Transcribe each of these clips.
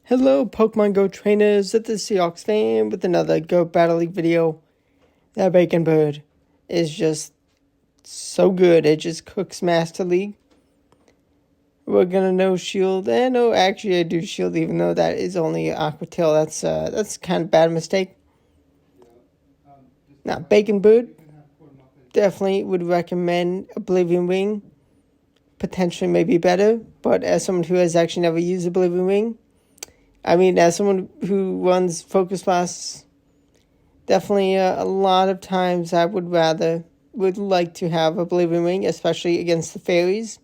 Hello, Pokemon Go trainers. This is Seahawks fan with another Go Battle League video. That Bacon Bird is just so good. It just cooks Master League. We're gonna no shield. No, actually I do shield, even though that is only Aqua Tail. That's kind of bad mistake. Now, Bacon Bird, definitely would recommend Oblivion Wing. Potentially maybe better, but as someone who has actually never used Oblivion Wing, as someone who runs Focus Blasts, definitely a lot of times I would like to have Oblivion Wing, especially against the fairies.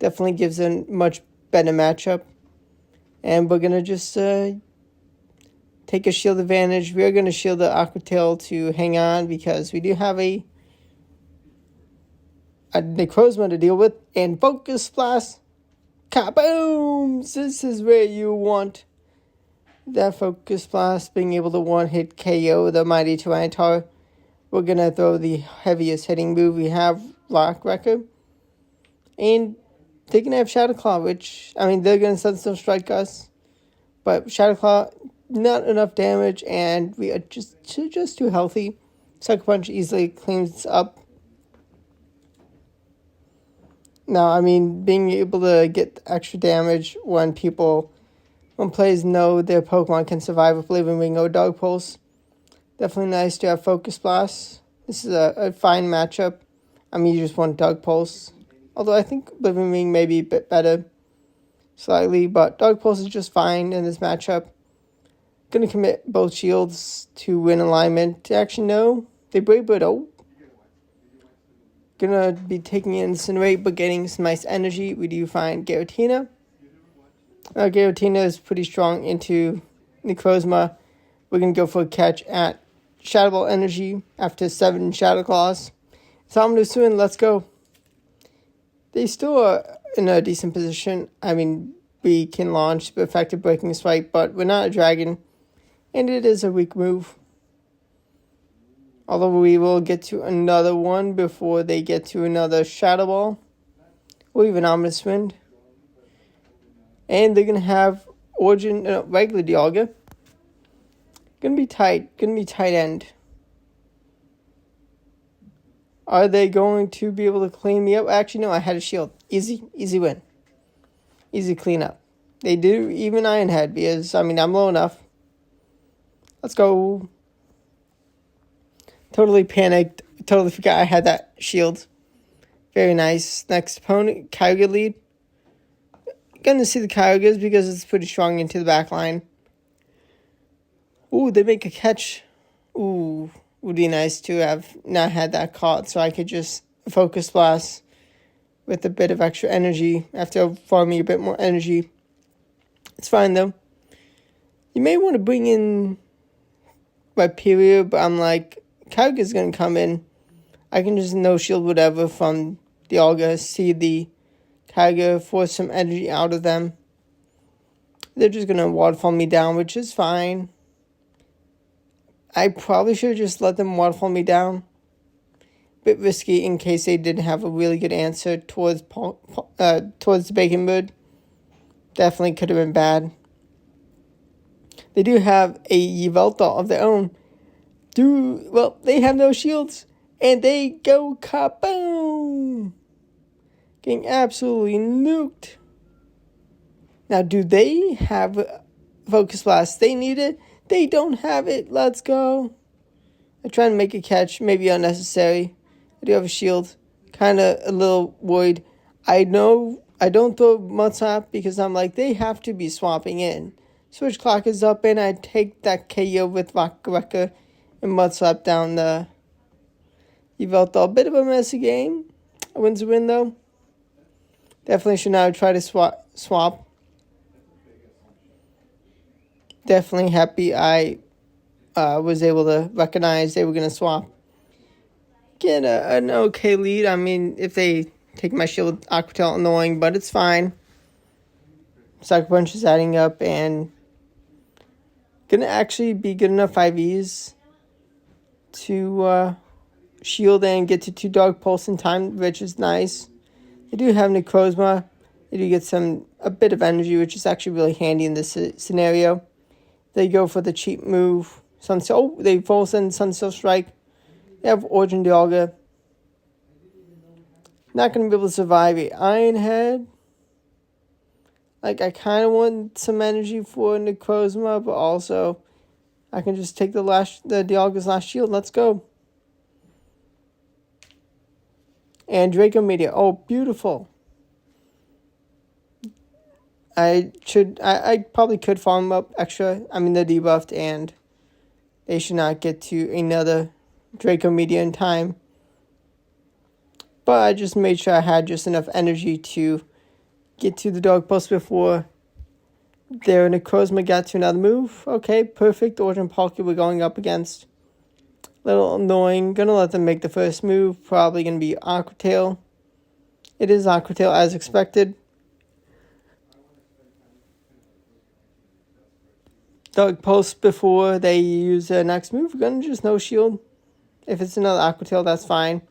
Definitely gives a much better matchup. And we're going to just take a shield advantage. We're going to shield the Aqua Tail to hang on because we do have a Necrozma to deal with. And Focus Blast. Kaboom! This is where you want that Focus Blast, being able to one-hit KO the mighty Tyranitar. We're going to throw the heaviest hitting move we have, Rock Wrecker. And they're going to have Shadow Claw, which, they're going to Sunstone Strike us. But Shadow Claw, not enough damage, and we are just too healthy. Sucker Punch easily cleans up. Now, being able to get extra damage when players know their Pokemon can survive with Oblivion Wing or Dog Pulse. Definitely nice to have Focus Blast. This is a fine matchup. You just want Dog Pulse. Although I think Oblivion Wing may be a bit better, slightly, but Dog Pulse is just fine in this matchup. Gonna commit both shields to win alignment. Actually, no. They Brave Bird. Gonna be taking Incinerate, but getting some nice energy. We do find Giratina. Giratina is pretty strong into Necrozma. We're gonna go for a catch at Shadow Ball Energy after 7 Shadow Claws. So soon, let's go. They still are in a decent position. We can launch the effective Breaking Swipe, but we're not a dragon, and it is a weak move. Although we will get to another one before they get to another Shadow Ball. Or even Ominous Wind. And they're going to have regular Dialga. Going to be tight end. Are they going to be able to clean me up? Actually, no, I had a shield. Easy win. Easy cleanup. They do even Iron Head because, I'm low enough. Let's go. Totally panicked. Totally forgot I had that shield. Very nice. Next opponent, Kyogre lead. Gonna see the Kyogres because it's pretty strong into the back line. Ooh, they make a catch. Ooh, would be nice to have not had that caught so I could just Focus Blast with a bit of extra energy after farming a bit more energy. It's fine though. You may want to bring in Rhyperior, but I'm like, Kyogre's going to come in. I can just no-shield whatever from Dialga, see the Kyogre, force some energy out of them. They're just going to waterfall me down, which is fine. I probably should have just let them waterfall me down. Bit risky in case they didn't have a really good answer towards the Bacon Bird. Definitely could have been bad. They do have a Yveltal of their own. They have no shields, and they go kaboom! Getting absolutely nuked. Now, do they have Focus Blast? They need it. They don't have it. Let's go. I try to make a catch, maybe unnecessary. I do have a shield. Kind of a little worried. I know I don't throw Mudslap because I'm like, they have to be swapping in. Switch Clock is up, and I take that KO with Rock Wrecker and Mudslap down the Yveltal. A bit of a messy game. A win's a win, though. Definitely should not try to swap. Definitely happy I was able to recognize they were going to swap. Get an okay lead. If they take my shield with Aqua Tail, annoying, but it's fine. Sucker Punch is adding up, and gonna actually be good enough 5Es to shield and get to 2 Dog Pulse in time, which is nice. They do have Necrozma. You do get a bit of energy, which is actually really handy in this scenario. They go for the cheap move. They full send Sunset Strike. They have Origin Dialga. Not going to be able to survive a Iron Head. Like, I kind of want some energy for Necrozma, but also I can just take the Dialga's last shield. Let's go. And Draco Meteor. Oh, beautiful. I probably could farm up extra. I mean, they're debuffed, and they should not get to another Draco Meteor in time. But I just made sure I had just enough energy to get to the dog post before their Necrozma got to another move. Okay, perfect. Origin Palkia we're going up against. Little annoying. Gonna let them make the first move. Probably gonna be Aqua Tail. It is Aqua Tail as expected. Dog post before they use their next move. We're gonna just no shield. If it's another Aqua Tail, that's fine.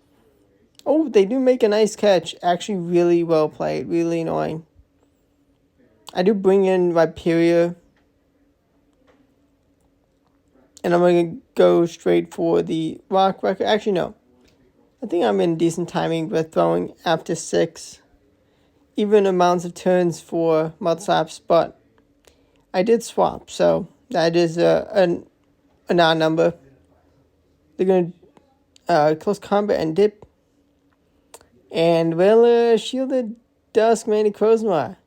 Oh, they do make a nice catch. Actually, really well played. Really annoying. I do bring in Viperia. And I'm going to go straight for the Rock Record. Actually, no. I think I'm in decent timing with throwing after 6. Even amounts of turns for mud slaps. But I did swap. So that is an odd number. They're going to close combat and dip. And well, shielded Duskmane Necrozma.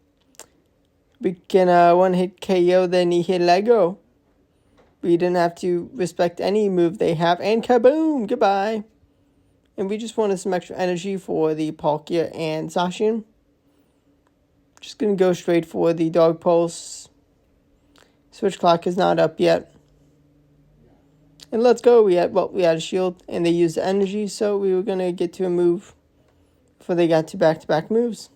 We can one-hit KO the hit Lego. We didn't have to respect any move they have. And kaboom! Goodbye. And we just wanted some extra energy for the Palkia and Zacian. Just going to go straight for the Dog Pulse. Switch clock is not up yet. And let's go. We had a shield. And they used the energy. So we were going to get to a move before they got to back-to-back moves.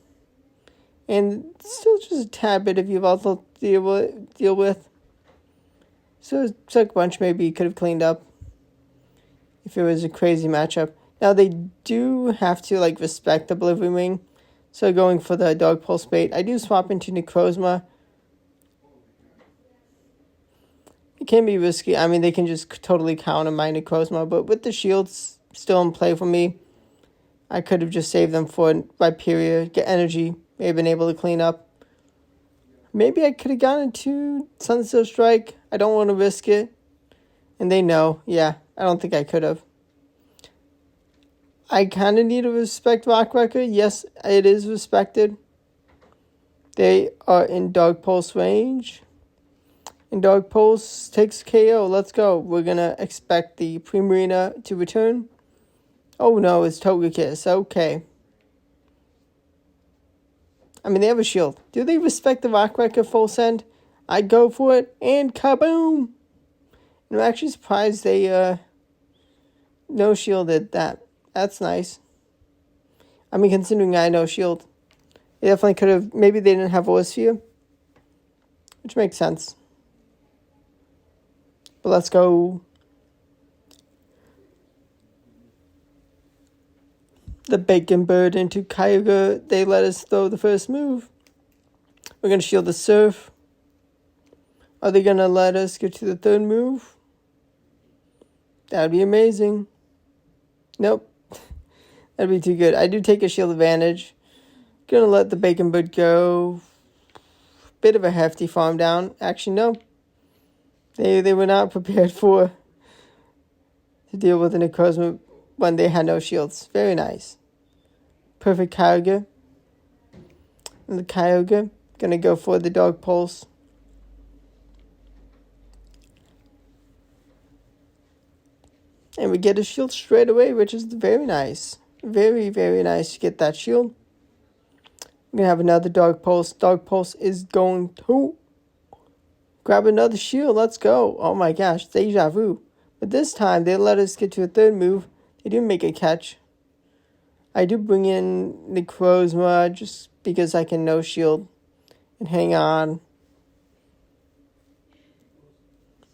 And still just a tad bit of Yveltal to deal with. So Suck Punch maybe could have cleaned up if it was a crazy matchup. Now they do have to respect the Oblivion Wing. So going for the Dog Pulse bait. I do swap into Necrozma. It can be risky. I mean, they can just totally counter my Necrozma. But with the shields still in play for me, I could have just saved them for Viperia, get energy, maybe been able to clean up. Maybe I could have gone into Sunset Strike. I don't want to risk it. And they know. Yeah, I don't think I could have. I kind of need to respect Rock Record. Yes, it is respected. They are in Dog Pulse range. And Dog Pulse takes KO. Let's go. We're going to expect the Primarina to return. Oh no, it's Togekiss. Okay. I mean, they have a shield. Do they respect the Rock Record full send? I'd go for it. And kaboom! And I'm actually surprised they no shielded that. That's nice. I mean, considering I no shield. They definitely could have. Maybe they didn't have Orsphere. Which makes sense. But let's go. The Bacon Bird into Kyogre. They let us throw the first move. We're going to shield the Surf. Are they going to let us get to the third move? That would be amazing. Nope. That'd be too good. I do take a shield advantage. Going to let the Bacon Bird go. Bit of a hefty farm down. Actually, no. They were not prepared to deal with the Necrozma when they had no shields. Very nice. Perfect Kyogre. And the Kyogre going to go for the Dog Pulse. And we get a shield straight away, which is very nice. Very, very nice to get that shield. We're going to have another Dog Pulse. Dog Pulse is going to grab another shield. Let's go. Oh my gosh, deja vu. But this time, they let us get to a third move. They do make a catch. I do bring in Necrozma just because I can no shield and hang on.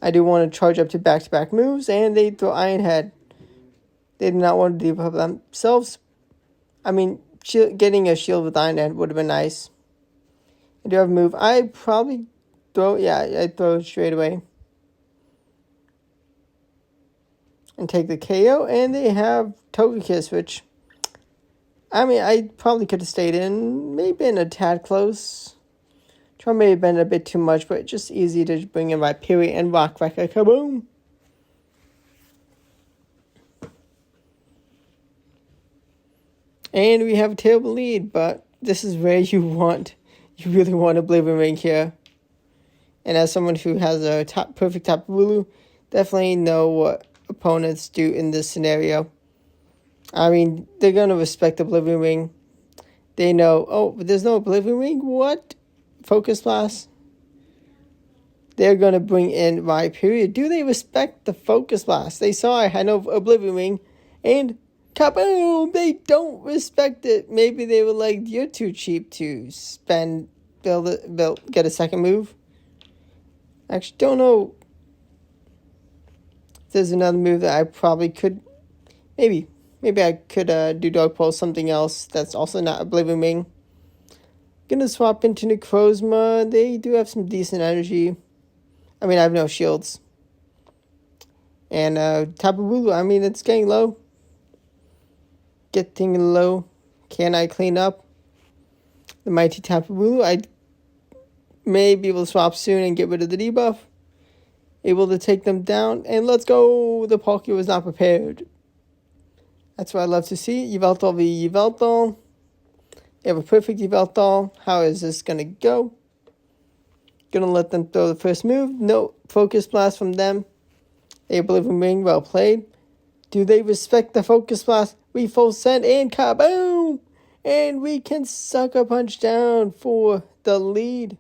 I do want to charge up to back-to-back moves, and they throw Iron Head. They did not want to debuff themselves. I mean, getting a shield with Iron Head would have been nice. I do have a move. I probably throw, I'd throw it straight away. And take the KO, and they have Togekiss, which, I mean, I probably could have stayed in, maybe been a tad close. Charm may have been a bit too much, but just easy to bring in Rhyperior and Rock Wrecker. Kaboom! And we have a terrible lead, but this is where you really want a Oblivion Ring here. And as someone who has a perfect Tapu Bulu, definitely know what opponents do in this scenario. I mean, they're going to respect the Oblivion Ring. They know, oh, but there's no Oblivion Ring? What? Focus Blast? They're going to bring in Rhyperior. Do they respect the Focus Blast? They saw I had no Oblivion Ring, and kaboom! They don't respect it. Maybe they were like, you're too cheap to get a second move. Actually, don't know. There's another move that I probably could, maybe I could do Dog Pole, something else that's also not Oblivion Ring. Gonna swap into Necrozma. They do have some decent energy. I mean, I have no shields. And Tapu Bulu, I mean, it's getting low. Getting low. Can I clean up the mighty Tapu Bulu? I may be able to swap soon and get rid of the debuff. Able to take them down. And let's go! The Poké was not prepared. That's what I love to see. Yveltal v Yveltal. They have a perfect Yveltal. How is this going to go? Gonna let them throw the first move. No Focus Blast from them. They Oblivion Ring. Well played. Do they respect the Focus Blast? We full send and kaboom! And we can Sucker Punch down for the lead.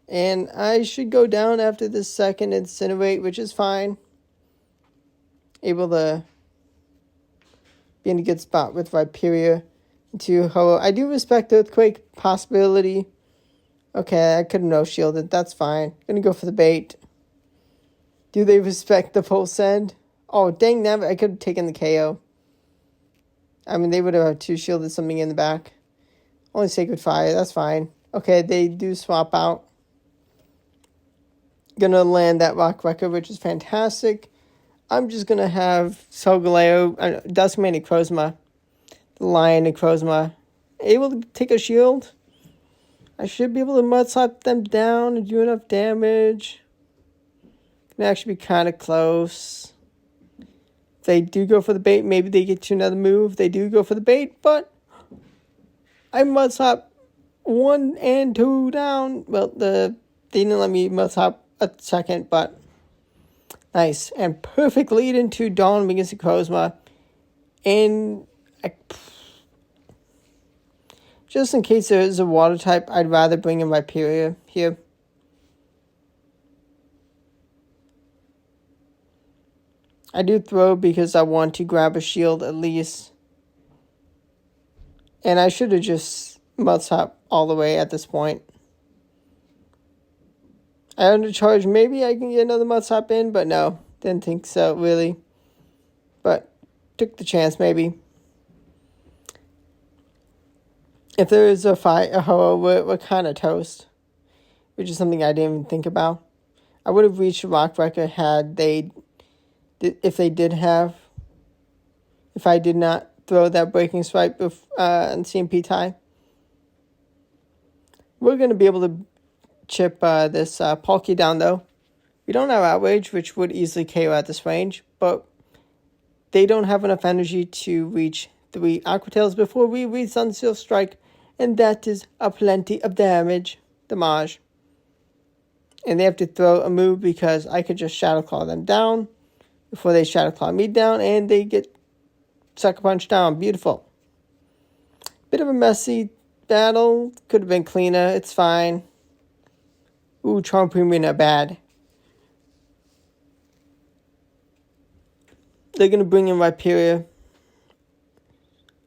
And I should go down after the second Incinerate, which is fine. Able to be in a good spot with Rhyperior into Ho-Oh. I do respect Earthquake possibility. Okay, I could have no-shielded. That's fine. Gonna go for the bait. Do they respect the full send? Oh, dang that. I could have taken the KO. I mean, they would have two-shielded something in the back. Only Sacred Fire. That's fine. Okay, they do swap out. Gonna land that Rock Wrecker, which is fantastic. I'm just gonna have Solgaleo, Duskmane Necrozma, the Lion Necrozma, able to take a shield. I should be able to Mud Slap them down and do enough damage. Can actually be kind of close. If they do go for the bait, maybe they get to another move. They do go for the bait, but I Mud Slap 1 and 2 down. Well, they didn't let me Mud Slap a second, but nice. And perfect lead into Dawn against Necrozma. And just in case there is a water type, I'd rather bring in Rhyperior here. I do throw because I want to grab a shield at least. And I should have just Mud Slap all the way at this point. I undercharge. Maybe I can get another Mud Slap in, but no. Didn't think so, really. But took the chance, maybe. If there is a fight, we're kind of toast. Which is something I didn't even think about. I would have reached Rock Wrecker if I did not throw that Breaking Swipe and CMP tie. We're going to be able to chip this Palkia down, though. We don't have Outrage, which would easily KO at this range, but they don't have enough energy to reach 3 Aqua Tails before we reach Sunseal Strike, and that is a plenty of damage. And they have to throw a move because I could just Shadow Claw them down before they Shadow Claw me down, and they get Sucker Punch down. Beautiful. Bit of a messy battle. Could have been cleaner. It's fine. Ooh, Charm Premium not bad. They're going to bring in Rhyperior.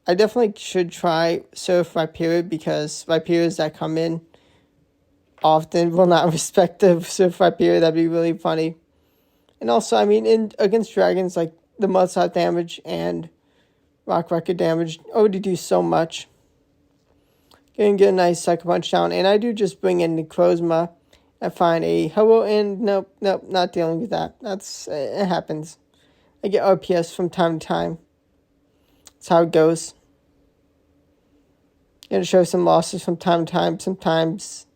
I definitely should try Surf Rhyperior because Rhyperiors that come in often will not respect the Surf Rhyperior. That'd be really funny. And also, I mean, against dragons, like the Mud Slap damage and Rock Wrecker damage already do so much. Gonna get a nice Sucker Punch down. And I do just bring in the Necrozma. I find a Ho-Oh, and nope, not dealing with that. It happens. I get RPS from time to time. That's how it goes. Gonna show some losses from time to time. Sometimes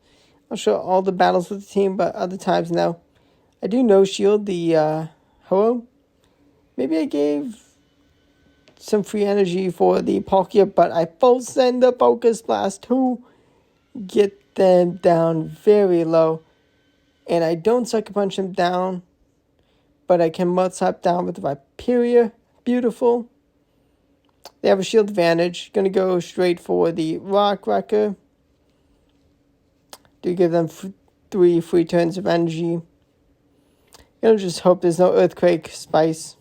I'll show all the battles with the team, but other times no. I do no shield the Ho-Oh. Maybe I gave some free energy for the Palkia, but I full send the Focus Blast to get them down very low. And I don't Sucker Punch them down, but I can Mud Slap down with the Viperia. Beautiful. They have a shield advantage. Gonna go straight for the Rock Wrecker. Do give them 3 free turns of energy. Gonna just hope there's no Earthquake Spice.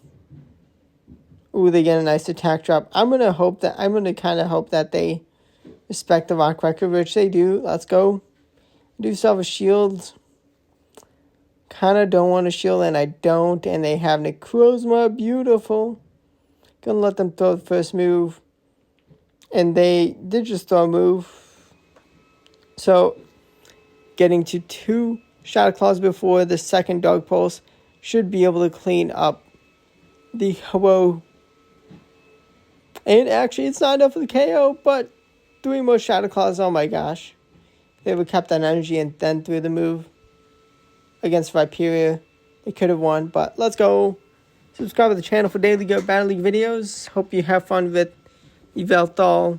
Ooh, they get a nice attack drop. I'm gonna kind of hope that they respect the Rock Wrecker, which they do. Let's go. I do still have a shield. Kind of don't want a shield, and I don't. And they have Necrozma. Beautiful. Gonna let them throw the first move. And they did just throw a move. So, getting to 2 Shadow Claws before the second Dark Pulse should be able to clean up the Ho-Oh. And actually, it's not enough for the KO, but 3 more Shadow Claws. Oh my gosh. They would have kept that energy and then threw the move against Viperia. They could have won, but let's go. Subscribe to the channel for daily Go Battle League videos. Hope you have fun with Yveltal,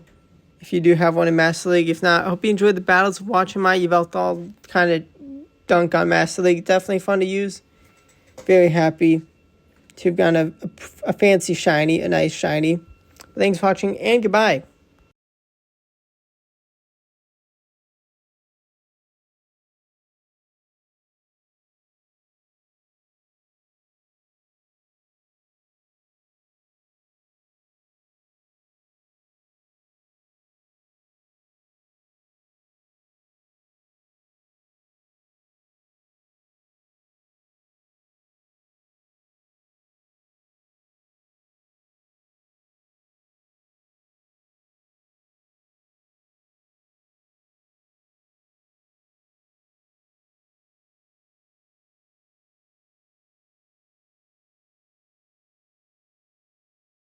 if you do have one in Master League. If not, I hope you enjoyed the battles, watching my Yveltal kind of dunk on Master League. Definitely fun to use. Very happy to have gotten a fancy shiny, a nice shiny. Thanks for watching, and goodbye.